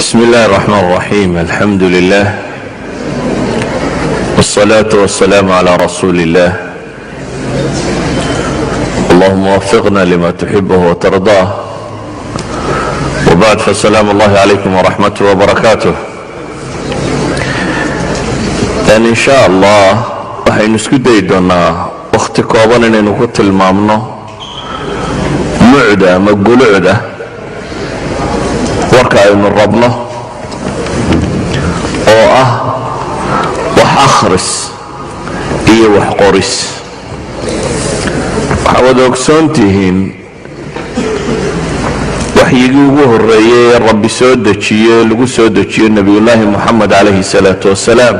بسم الله الرحمن الرحيم. الحمد لله والصلاة والسلام على رسول الله. اللهم وفقنا لما تحبه وترضاه. وبعد فالسلام الله عليكم ورحمته وبركاته. إن شاء الله waxaynu isku dayi doonaa waqti kooban inaynu ku tilmaamno mucda ama gulucda warka aynu rabno oo ah wax akhris iyo wax qoris. waxaad ogsoontihiin waxyigii ugu horeeyay ee rabbi soo dejiyey lagu soo dejiyo nabiyullaahi muxamed calayhi salaatu wasalaam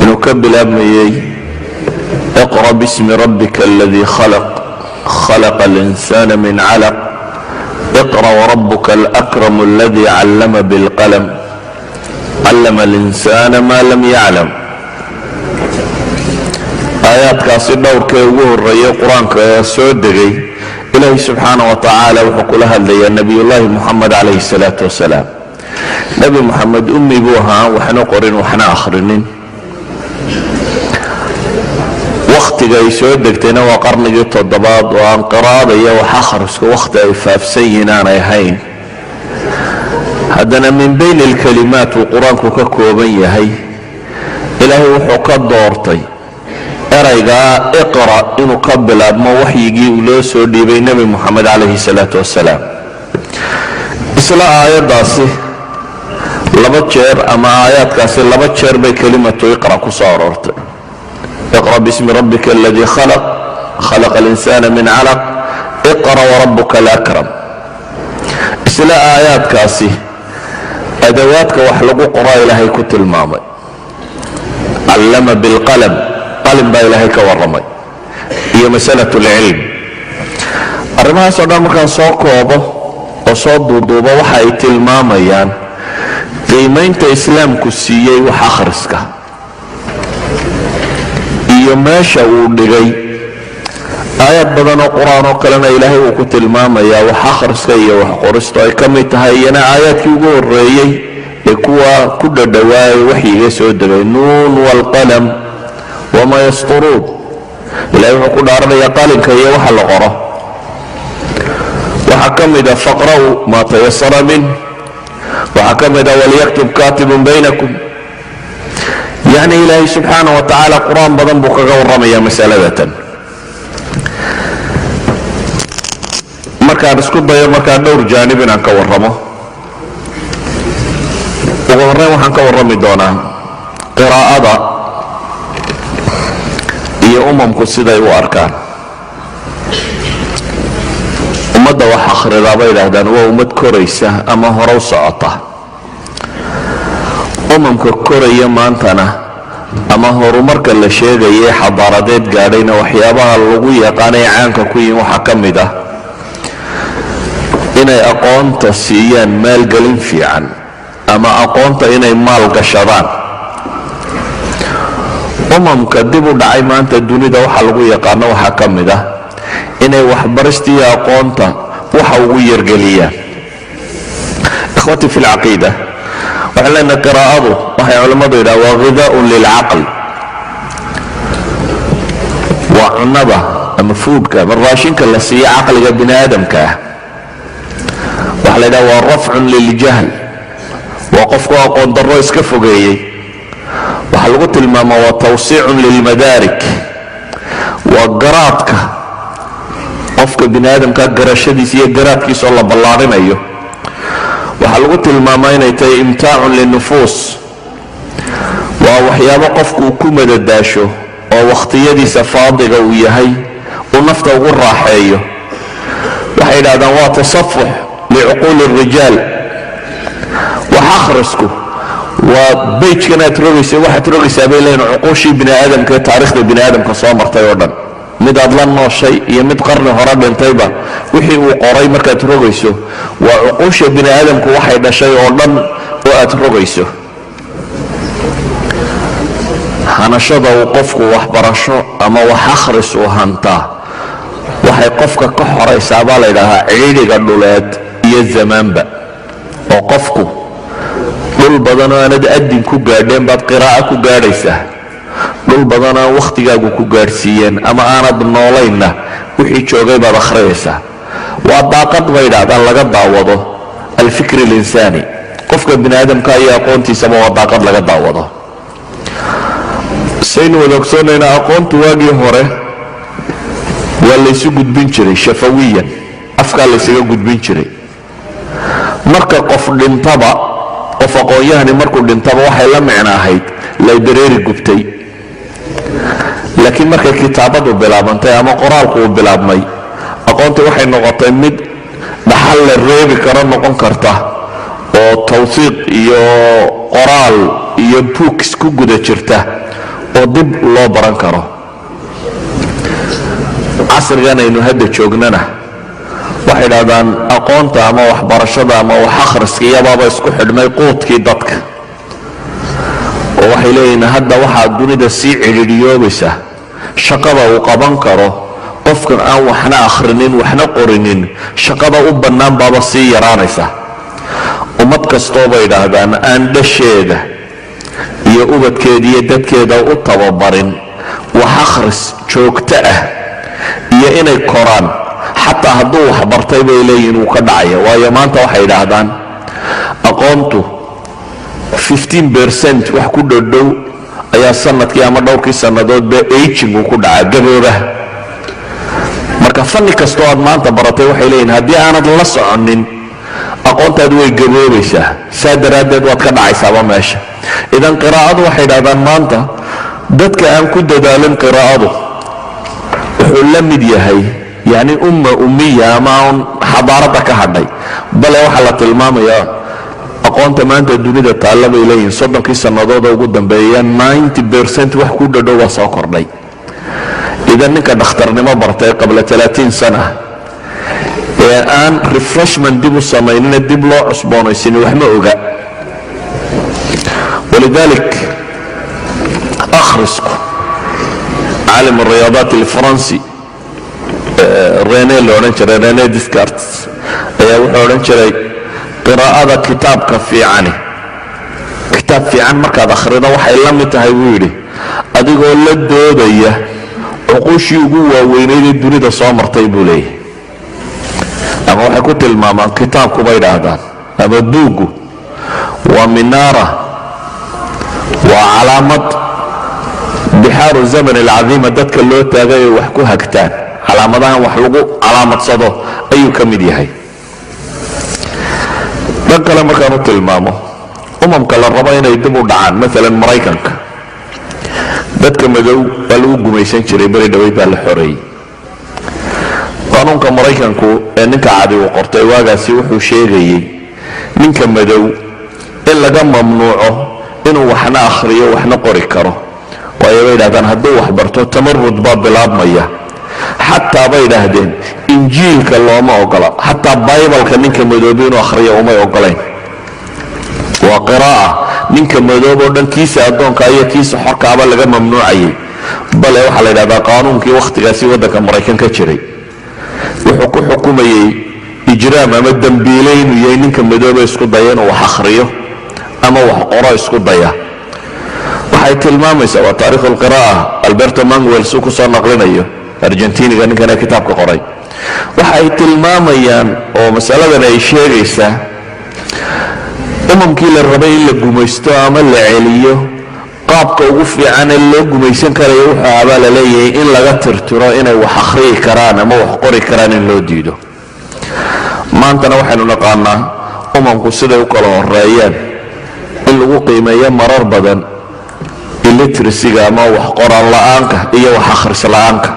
inuu ka bilaabmayey iqra bismi rabbika aladii khalaqa alinsana min calaq اقرأ وربك الأكرم الذي علم بالقلم علم الإنسان ما لم يعلم. آيات كاسي دورك يقول رأي القرآن كسود دقي إلهي سبحانه وتعالى وحكولها لي النبي الله محمد عليه الصلاة والسلام. نبي محمد أمي بوها وحنا قرن وحنا آخرين waqtiga ay soo degtayna waa qarnigii toddobaad oo aan qiraada iyo wax akhriska waqti ay faafsan yihiin aanay ahayn. haddana min bayn alkalimaat uu qur-aanku ka kooban yahay ilaahay wuxuu ka doortay eraygaa iqra inuu ka bilaabmo waxyigii uu loo soo dhiibay nebi moxamed calayhi salaatu wasalaam. isla aayaddaasi laba jeer ama aayaadkaasi laba jeer bay kelimatu iqra ku soo aroortay. اقرأ باسم ربك الذي خلق الإنسان من علق اقرأ وربك الأكرم. isla aayaadkaasi adawaadka wax lagu qoraa ilaahay ku tilmaamay. callama bilqalam qalin baa ilaahay ka warramay iyo masalatu lcilm. arrimahaasoo dhan markaan soo koobo oo soo duuduubo waxa ay tilmaamayaan qiimaynta islaamku siiyey wax akhriska iyo meesha uu dhigay. aayad badan oo qur-aan oo kalena ilaahay uu ku tilmaamayaa wax akhriska iyo wax qoristo ay ka mid tahay iyana aayaadkii ugu horeeyey ee kuwa ku dhadhawaayay waxyiga soo degay nuun waalqalam wamaa yasturuun. ilahay wuxuu ku dhaaranayaa qalinka iyo waxa la qoro. waxaa ka mid a faqra'u maa tayasara min. waxaa ka mid a walyaktub kaatibun baynakum. yacni ilaahay subxaana wa tacaala qur-aan badan buu kaga warramayaa masaladatan. markaan isku dayo markaa dhowr jaanib inaan ka warramo. ugu horreyn waxaan ka warrami doonaa qiraa'ada iyo umamku siday u arkaan. ummadda wax akhridaa bay idhaahdaan waa ummad koraysa ama hore u socota. umamka koraya maantana ama horumarka la sheegayay xadaaradeed gaadhayna waxyaabaha lagu yaqaanay caanka ku yihiin waxaa ka mid ah inay aqoonta siiyaan maalgelin fiican ama aqoonta inay maal gashadaan. umamka dib u dhacay maanta dunida waxa lagu yaqaano waxaa ka mid ah inay waxbarista iyo aqoonta waxa ugu yargeliyaan. ikhwati fi lcaqiida waxaan leenahay qiraa'adu waxay culammadu yidhaha waa ghidaaun lilcaql. waa cunada ama fuudka ama raashinka la siiya caqliga bini aadamka ah. waxaa la yidhaha waa rafcun liljahl. waa qofku aqoon darro iska fogeeyey. waxaa lagu tilmaamaa waa tawsiicun lilmadaarik. waa garaadka qofka bini aadamka garashadiisa iyo garaadkiisa oo la ballaarinayo. waxaa lagu tilmaamaa inay tahay imtaacun linufuus. waa waxyaabo qofku uu ku madadaasho oo wakhtiyadiisa faadiga uu yahay uu nafta ugu raaxeeyo. waxay yidhahdaan waa tasafux licuquuli rijaal. wax akhrisku waa beyjkan aad rogaysa waxaad rogaysaa bay leeyihin cuquushii bini aadamka ee taarikhda bini aadamka soo martay oo dhan. mid aad la nooshay iyo mid qarni hore dhintayba wixii uu qoray markaad rogayso waa cuquusha bini aadamku waxay dhashay oo dhan oo aad rogayso. hanashada uu qofku waxbarasho ama wax akhris uu hantaa waxay qofka ka xoraysaa baa la yidhaahaa cidhiidhiga dhuleed iyo zamaanba oo qofku dhul badanoo aanad adin ku gaadheen baad qiraa'a ku gaadhaysaa, dhul badan aan wakhtigaagu ku gaadhsiiyeen ama aanad noolaynna wixii joogay baad akhriyaysaa. waa daaqad bay idhaahdaan laga daawado alfikri alinsaani, qofka bini aadamka iyo aqoontiisaba waa daaqad laga daawado. saynu wada ogsoonaynaa aqoontu waagii hore waa laysu gudbin jiray shafawiyan, afkaa laysaga gudbin jiray. marka qof dhintaba, qof aqoon-yahani markuu dhintaba waxay la micno ahayd laybareeri gubtay. laakiin markay kitaabadu bilaabantay ama qoraalku uu bilaabmay, aqoontu waxay noqotay mid dhaxal la reebi karo noqon karta oo tawsiiq iyo qoraal iyo books ku guda jirta oo dib loo baran karo. casrigan aynu hadda joognana waxay idhahdaan aqoonta ama waxbarashada ama wax akhriska iyabaaba isku xidhmay quudkii dadka, oo waxay leeyihiin hadda waxaa dunida sii cidhiidhiyoobaysa shaqada uu qaban karo qofkan aan waxna akhrinin waxna qorinin, shaqada u bannaan baaba sii yaraanaysa. ummad kastoo bay idhaahdaan aan dhasheeda iyo ubadkeeda iyo dadkeeda u tababarin wax akhris joogto ah iyo inay koraan, xataa hadduu wax bartay bay leeyihiin wuu ka dhacaya. waayo maanta waxay idhaahdaan aqoontu 15% wax ku dhodhow ayaa sanadkii ama dhowrkii sannadoodba aging uu ku dhacaa, gabooba. marka fanni kastoo aad maanta baratay waxay leeyihin haddii aanad la soconin aqoontaadu way gaboobaysaa, saa daraaddeed waad ka dhacaysaaba meesha. idan qiraa'adu waxay idhahdaan maanta dadka aan ku dadaalin qiraa'adu wuxuu la mid yahay yani ummiya ama un xadaaradda ka hadhay. bale waxaa la tilmaamayaa aqoonta maanta dunida taalla bay leeyihin 30kii sannadooda ugu dambeeya 90% wax ku dhadhow waa soo kordhay. idan ninka dhakhtarnimo bartay qabla 30 sana ee aan refreshment dib u samaynina dib loo cusboonaysin wax ma oga. walidalik akhrisku caalim الرياضات الفرنسي rene la odhan jiray, rene Descartes ayaa wuxuu odhan jiray qiraa'ada kitaabka fiicani, kitaab fiican markaad akhrido waxay la mid tahay buu yidhi adigoo la doodaya cuquushii ugu waaweynayd ee dunida soo martay buu leeyahay. ama waxay ku tilmaamaan kitaabku bay idhaahdaan ama buuggu waa minaara, waa calaamad bixaaru zaman alcadiima dadka loo taagay ay wax ku hagtaan, calaamadahan wax lagu calaamadsado ayuu ka mid yahay. dhan kale markaan u tilmaamo umamka la rabo inay dib u dhacaan, maalan maraykanka, dadka madow waa lagu gumaysan jiray, beri dhaweyd baa la xoreeyey. qaanuunka maraykanku ee ninka cadi uu qortay waagaasi wuxuu sheegayey ninka madow in laga mamnuuco inuu waxna akhriyo waxna qori karo. waayo bay idhahdaan hadduu wax barto tamarud baa bilaabmaya. xataa bay idhaahdeen injiilka looma ogola, xataa baybalka ninka madoobe inuu akhriyo umay ogolayn. waa qiraa'a ninka madoob oo dhan kiisa addoonka iyo kiisa xorkaaba laga mamnuucayay. bale waxaa la yidhahdaa qaanuunkii wakhtigaasi waddanka maraykan ka jiray wuxuu ku xukumayey ijraam ama dembiile inuu yahay ninka madoobe isku daya inuu wax akhriyo ama wax qoro isku daya. waxay tilmaamaysaa waa taariikh alqiraa'a, alberto manuel suu ku soo naqlinayo, argentiniga ninkana kitaabka qoray. waxay tilmaamayaan oo masaladan ay sheegaysaa umamkii la rabay in la gumaysto ama la celiyo, qaabka ugu fiican ee loo gumaysan karayo wuxuu abaa la leeyahay in laga tirtiro inay wax akhriyi karaan ama wax qori karaan in loo diido. maantana waxaynu naqaanaa umamku siday u kala horeeyaan in lagu qiimeeyo marar badan illiteracyga ama wax qoraan la'aanka iyo wax akhris la'aanka.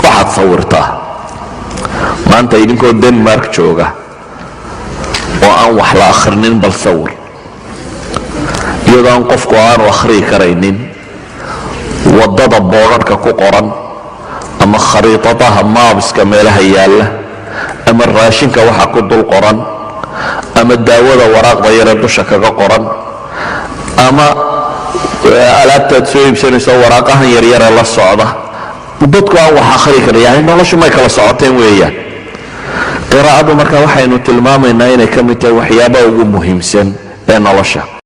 waxaad sawirtaa maanta idinkoo denmark jooga oo aan wax la akhrinin, bal sawir iyadoo aan qofku aanu akhriyi karaynin waddada boodharka ku qoran ama khariidadaha maabiska meelaha yaalla ama raashinka waxa ku dul qoran ama daawada waraaqda yare dusha kaga qoran ama alaabtaad soo iibsanayso waraaqahan yaryare la socda. dadku aan wax akhri karin, yani noloshu may kala socoteen weeyaan. qiraa'adu marka waxaynu tilmaamaynaa inay ka mid tahay waxyaabaha ugu muhiimsan ee nolosha.